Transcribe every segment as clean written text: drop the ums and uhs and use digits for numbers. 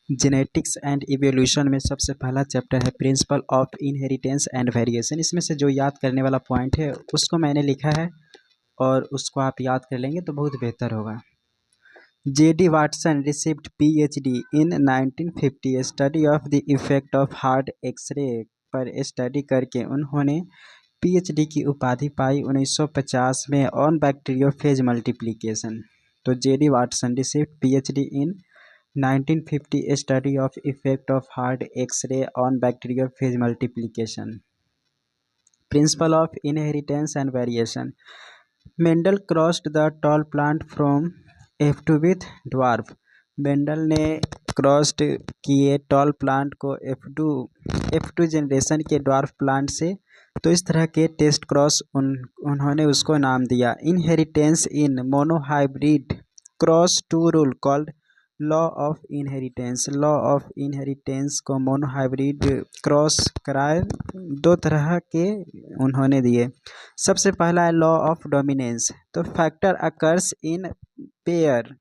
Genetics and evolution में सबसे पहला चैप्टर है principle of inheritance and variation. इसमें से जो याद करने वाला पॉइंट है उसको मैंने लिखा है और उसको आप याद कर लेंगे तो बहुत बेहतर होगा। J.D. Watson received PhD in 1950 study of the effect of hard x ray पर स्टडी करके उन्होंने PhD की उपाधि पाई 1950 में ऑन बैक्टीरियोफेज मल्टीप्लिकेशन। तो J.D. Watson received PhD in 1950 study of effect of hard X-ray on bacteriophage multiplication. Principle of inheritance and variation. Mendel crossed the tall plant from F2 with dwarf. Mendel ने crossed किए tall plant को F2 generation के dwarf plant से। तो इस तरह के test cross उन्होंने उसको नाम दिया। Inheritance in monohybrid cross to rule called law of inheritance. Law of inheritance को मोनोहाइब्रिड क्रॉस कराए दो तरह के उन्होंने दिए। सबसे पहला है लॉ ऑफ डोमिनेंस। तो factor occurs in pair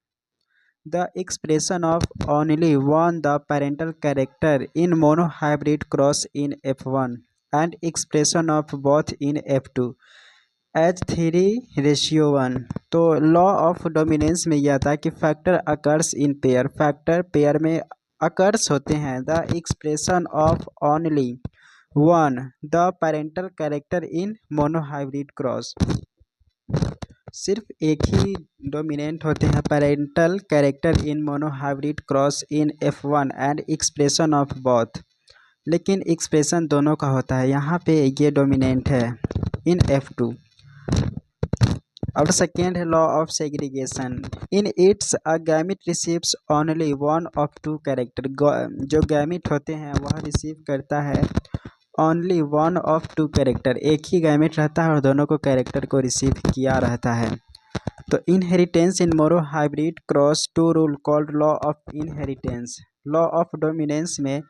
the expression of only one the parental character in monohybrid cross in F1 and expression of both in F2 H 3:1। तो लॉ ऑफ डोमिनेंस में यह था कि factor occurs in pair, factor pair में occurs होते हैं। The expression of only one the parental character in monohybrid cross, सिर्फ एक ही डोमिनेंट होते हैं parental character in monohybrid cross in F1 and expression of both, लेकिन एक्सप्रेशन दोनों का होता है। यहाँ पे ये डोमिनेंट है इन F2। और सेकेंड है law of segregation. In it's a gamete receives only one of two character. जो गैमिट होते हैं वह रिसीव करता है only one of two character, एक ही गैमिट रहता है और दोनों को कैरेक्टर को रिसीव किया रहता है। तो inheritance in monohybrid cross to rule called law of inheritance. Law of dominance में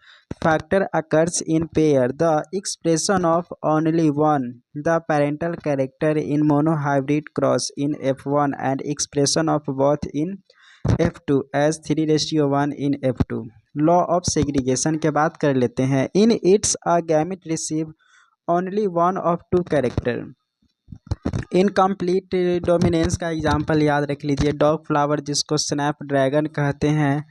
factor occurs in pair the expression of only one the parental character in monohybrid cross in F1 and expression of both in F2 as 3:1 in F2। Law of segregation के बात कर लेते हैं। In it's a gamete receive only one of two character. Incomplete dominance का example याद रख लीजिए। Dog flower जिसको स्नैपड्रैगन कहते हैं,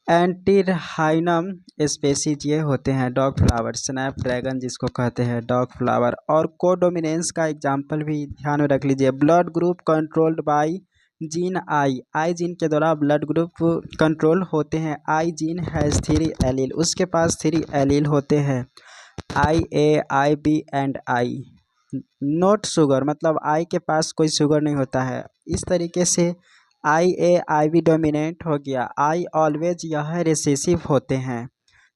एंटीरहाइनम स्पेसीज ये होते हैं डॉग फ्लावर। स्नैपड्रैगन जिसको कहते हैं डॉग फ्लावर। और कोडोमिनेंस का एग्जाम्पल भी ध्यान में रख लीजिए। Blood group controlled by gene I gene के द्वारा ब्लड ग्रुप कंट्रोल होते हैं। आई जीन हैज़ 3 एलील, उसके पास 3 एलील होते हैं, IA, IB and I. Note sugar, मतलब आई के पास कोई शुगर नहीं होता है। इस तरीके से IA IB डोमिनेंट हो गया। आई ऑलवेज यह रिसेसिव होते हैं।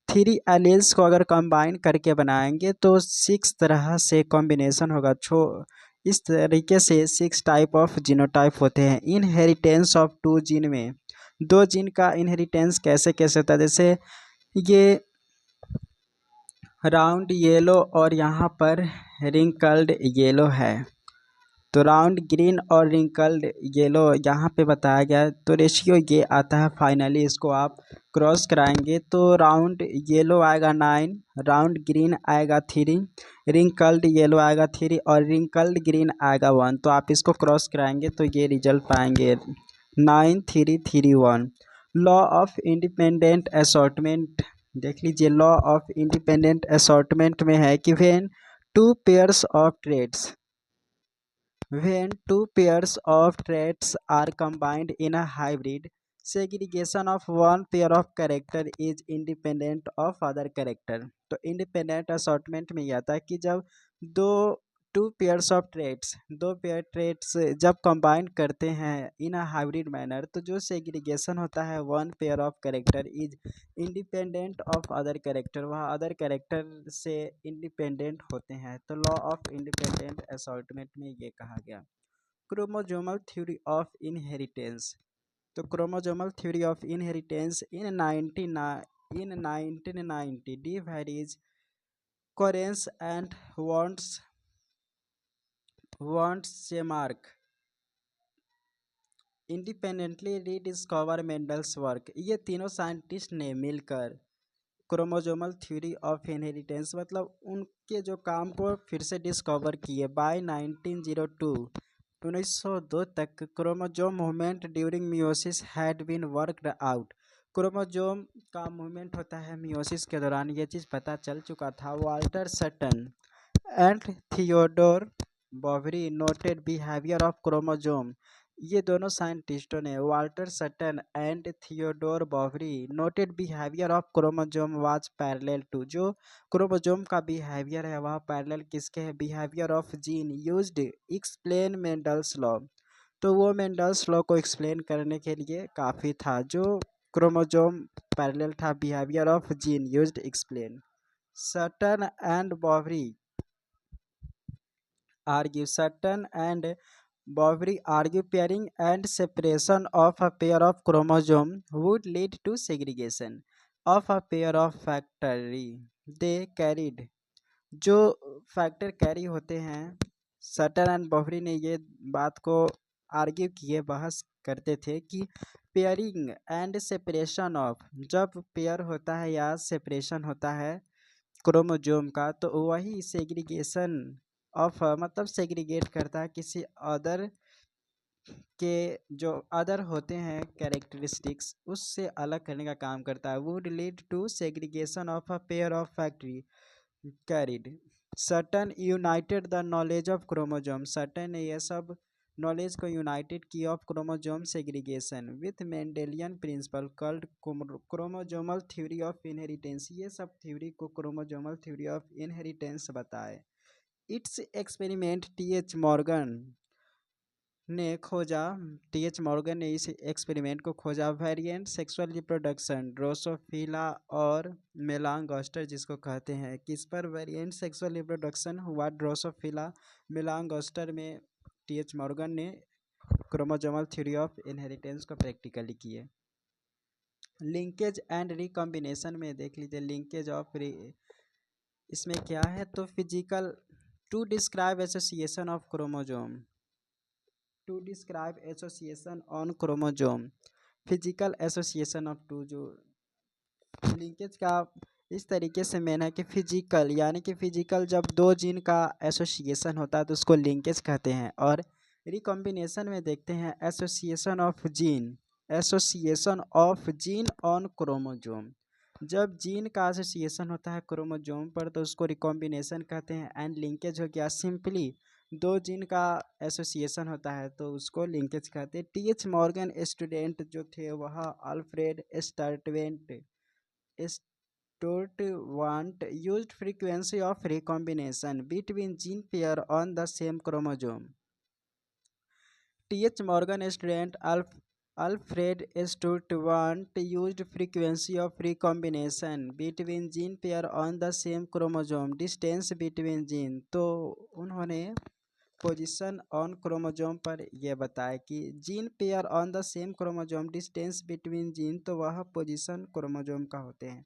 3 एलील्स को अगर कंबाइन करके बनाएंगे तो 6 तरह से कॉम्बिनेशन होगा। इस तरीके से 6 टाइप ऑफ जीनोटाइप होते हैं। इनहेरिटेंस ऑफ 2 जीन में 2 जीन का इनहेरिटेंस कैसे कैसे होता है, जैसे ये राउंड येलो और यहाँ पर रिंकल्ड येलो है। तो राउंड ग्रीन और रिंकल्ड येलो यहाँ पे बताया गया है। तो रेशियो ये आता है। फाइनली इसको आप क्रॉस कराएंगे तो राउंड येलो आएगा 9, राउंड ग्रीन आएगा 3, रिंकल्ड येलो आएगा 3 और रिंकल्ड ग्रीन आएगा 1। तो आप इसको क्रॉस कराएंगे तो ये रिजल्ट पाएंगे 9 3 3 1। लॉ ऑफ इंडिपेंडेंट असॉर्टमेंट देख लीजिए। लॉ ऑफ इंडिपेंडेंट असॉर्टमेंट में है कि when two pairs of traits When two pairs of traits are combined in a hybrid, segregation of one pair of character is independent of other character। तो independent assortment में यह था कि जब दो दो पेयर ट्रेट्स जब कंबाइन करते हैं इन अ हाइब्रिड मैनर, तो जो सेग्रीगेशन होता है one pair of character is independent of other character, वह अदर कैरेक्टर से इंडिपेंडेंट होते हैं। तो लॉ ऑफ इंडिपेंडेंट असॉर्टमेंट में ये कहा गया। Chromosomal theory of inheritance. तो chromosomal theory of inheritance in 1990 de Vries Correns and वॉन्ट्स Tschermak independently rediscover Mendel's work. ये तीनों साइंटिस्ट ने मिलकर क्रोमोजोमल थ्योरी ऑफ इनहेरिटेंस मतलब उनके जो काम को फिर से डिस्कवर किए। बाय 1902 1902 तक chromosome movement during meiosis had been worked out. Chromosome का मूवमेंट होता है मियोसिस के दौरान, ये चीज़ पता चल चुका था। Walter Sutton and Theodore Boveri noted behaviour of chromosome. ये दोनों साइंटिस्टों ने, Walter Sutton and Theodore Boveri, noted behaviour of chromosome was parallel to. जो क्रोमोजोम का बिहेवियर है वह पैरेलल किसके है? Behaviour of gene used explain Mendel's law. तो वो मेंडल्स लॉ को एक्सप्लेन करने के लिए काफ़ी था। जो क्रोमोजोम पैरेलल था, behaviour of gene used explain. Sutton and Boveri argue Sutton and Boveri argue pairing and separation of a pair of chromosome would lead to segregation of a pair of factory they carried। जो factor carry होते हैं, Sutton and बॉवरी ने ये बात को argue किए, बहस करते थे कि पेयरिंग एंड सेपरेशन ऑफ, जब पेयर होता है या सेपरेशन होता है क्रोमोजोम का, तो वही सेग्रीगेशन ऑफ मतलब सेग्रीगेट करता है किसी अदर के, जो अदर होते हैं कैरेक्टरिस्टिक्स, उससे अलग करने का काम करता है। Would lead to segregation of a pair of factory carried. Sutton united the knowledge of chromosome. Sutton ने यह सब नॉलेज को यूनाइटेड किया of chromosome segregation with Mendelian principle called chromosomal theory of inheritance. ये सब थ्योरी को chromosomal theory of inheritance बताए। Its experiment T H Morgan ने इस एक्सपेरिमेंट को खोजा। वेरिएंट सेक्सुअल रिप्रोडक्शन ड्रोसोफिला और मेलांगोस्टर जिसको कहते हैं, किस पर वेरिएंट सेक्सुअल रिप्रोडक्शन हुआ? ड्रोसोफिला मेलांगोस्टर में टी एच मॉर्गन ने क्रोमोजोमल थ्योरी ऑफ इनहेरिटेंस को प्रैक्टिकली किए। लिंकेज एंड रिकॉम्बिनेशन में देख लीजिए, लिंकेज ऑफ इसमें क्या है? तो physical to describe association of chromosome, to describe association on chromosome, physical association of two. जो लिंकेज का इस तरीके से मेन है कि फिजिकल, यानी कि फिजिकल जब दो जीन का एसोसिएशन होता है तो उसको लिंकेज कहते हैं। और रिकॉम्बिनेशन में देखते हैं association of gene, association of gene on chromosome. जब जीन का एसोसिएशन होता है क्रोमोजोम पर तो उसको रिकॉम्बिनेशन कहते हैं। एंड लिंकेज हो गया सिंपली दो जीन का एसोसिएशन होता है तो उसको लिंकेज कहते हैं। टी एच मॉर्गन स्टूडेंट जो थे वह Alfred स्टुर्टवांट used frequency of recombination between gene pair on the same chromosome। TH. Morgan student Alfred Sturtevant used frequency of recombination between gene pair on the same chromosome, distance between gene। तो उन्होंने position on chromosome पर यह बताया कि gene pair on the same chromosome, distance between gene, तो वह position chromosome का होते हैं।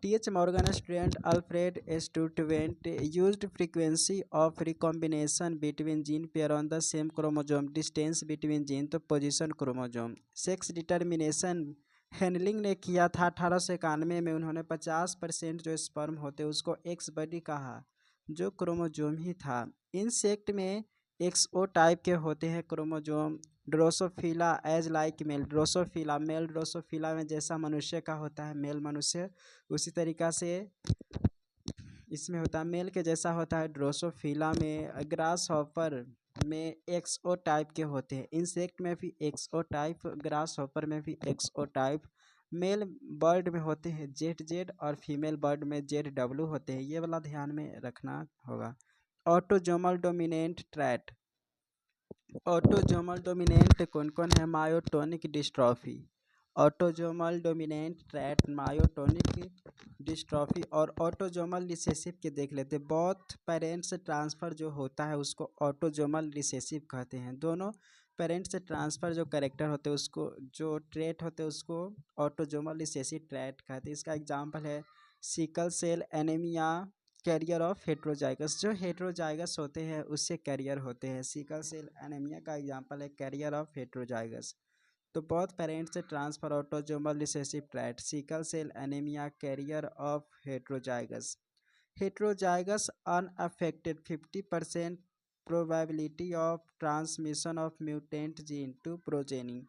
T H. Morgan student Alfred Sturtevant used frequency of recombination between gene pair on the same chromosome, distance between gene, तो पोजीशन क्रोमोजोम। सेक्स डिटर्मिनेशन हेनलिंग ने किया था 1891 में। उन्होंने 50% जो स्पर्म होते उसको एक्स बॉडी कहा, जो क्रोमोजोम ही था। इंसेक्ट में एक्सओ टाइप के होते हैं chromosome. Drosophila as like male, Drosophila male, Drosophila में जैसा मनुष्य का होता है मेल मनुष्य, उसी तरीक़ा से इसमें होता है, मेल के जैसा होता है ड्रोसोफिला में। ग्रास हॉपर में एक्सओ टाइप के होते हैं। इंसेक्ट में भी एक्सओ टाइप, ग्रास हॉपर में भी एक्सओ टाइप। मेल बर्ड में होते हैं जेड जेड और फीमेल बर्ड में जेड डब्ल्यू होते हैं। ये वाला ध्यान में रखना होगा। Autosomal dominant trait, autosomal dominant कौन कौन है? Myotonic dystrophy, autosomal dominant trait, myotonic dystrophy और ऑटोजोमल रिसेसिव के देख लेते हैं। बोथ पेरेंट्स ट्रांसफ़र जो होता है उसको ऑटोजोमल रिसेसिव कहते हैं। दोनों पेरेंट्स से ट्रांसफ़र जो करेक्टर होते हैं उसको, जो ट्रेट होते हैं उसको ऑटोजोमल रिसेसिव ट्रैट कहते हैं। इसका एग्जाम्पल है sickle cell anaemia, carrier of heterozygous, जो हेट्रोजाइगस होते हैं उससे कैरियर होते हैं। सिकल सेल एनीमिया का एग्जांपल है कैरियर ऑफ हेट्रोजाइगस। तो both parents transfer autosomal recessive trait, sickle cell anaemia carrier of heterozygous. Heterozygous unaffected 50% probability of transmission of mutant gene to progeny।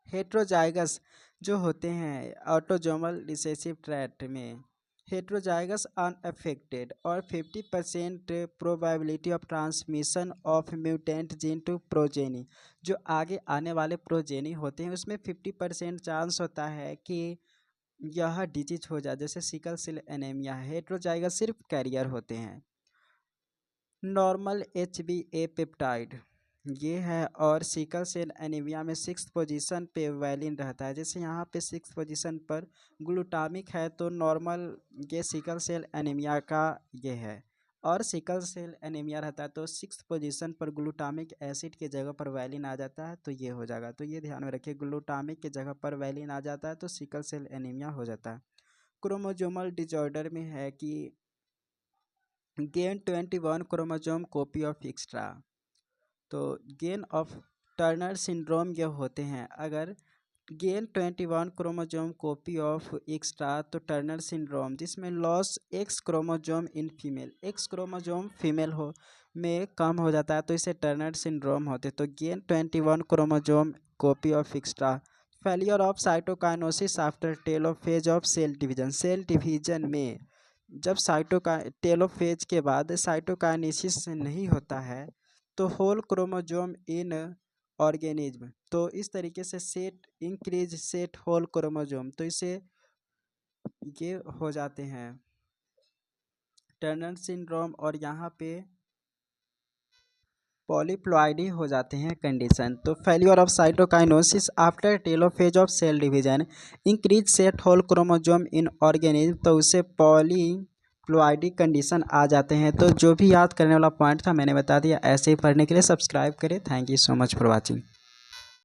Heterozygous जो होते हैं autosomal recessive ट्रैट में, heterozygous unaffected और 50% probability of transmission of mutant gene to progeny, जो आगे आने वाले progeny होते हैं उसमें 50% चांस होता है कि यह डिजीज हो जाए, जैसे सिकल सेल एनीमिया है। हेट्रोजाइगस सिर्फ कैरियर होते हैं। नॉर्मल HbA पेप्टाइड ये है, और सिकल सेल एनीमिया में 6th पोजीशन पे वैलिन रहता है। जैसे यहाँ पे 6th पोजीशन पर ग्लूटामिक है, तो नॉर्मल ये सिकल सेल एनीमिया का ये है। और सिकल सेल एनीमिया रहता है तो 6th पोजीशन पर ग्लूटामिक एसिड के जगह पर वैलिन आ जाता है, तो ये हो जाएगा। तो ये ध्यान में रखिए, ग्लूटामिक के जगह पर वैलिन आ जाता है तो सिकल सेल एनीमिया हो जाता है। क्रोमोजोमल डिजॉर्डर में है कि gain 21 chromosome copy of extra, तो गेन ऑफ टर्नर सिंड्रोम ये होते हैं। अगर gain 21 chromosome copy of extra तो टर्नर सिंड्रोम, जिसमें loss x chromosome in female, x chromosome female हो में कम हो जाता है तो इसे टर्नर सिंड्रोम होते। तो gain 21 chromosome copy of extra. Failure of cytokinesis after telophase of cell division, cell division में जब टेलोफेज के बाद साइटोकाइनेसिस नहीं होता है तो होल क्रोमोजोम इन ऑर्गेनिज्म, तो इस तरीके से set increase set whole chromosome, तो इसे ये हो जाते हैं टर्नर सिंड्रोम, और यहाँ पे पॉलीप्लॉइडी हो जाते हैं कंडीशन। तो failure of cytokinesis after telophase of cell division increase set whole chromosome in organism, तो उसे पॉलीप्लॉइडी कंडीशन आ जाते हैं। तो जो भी याद करने वाला पॉइंट था मैंने बता दिया। ऐसे ही पढ़ने के लिए सब्सक्राइब करें। Thank you so much for watching.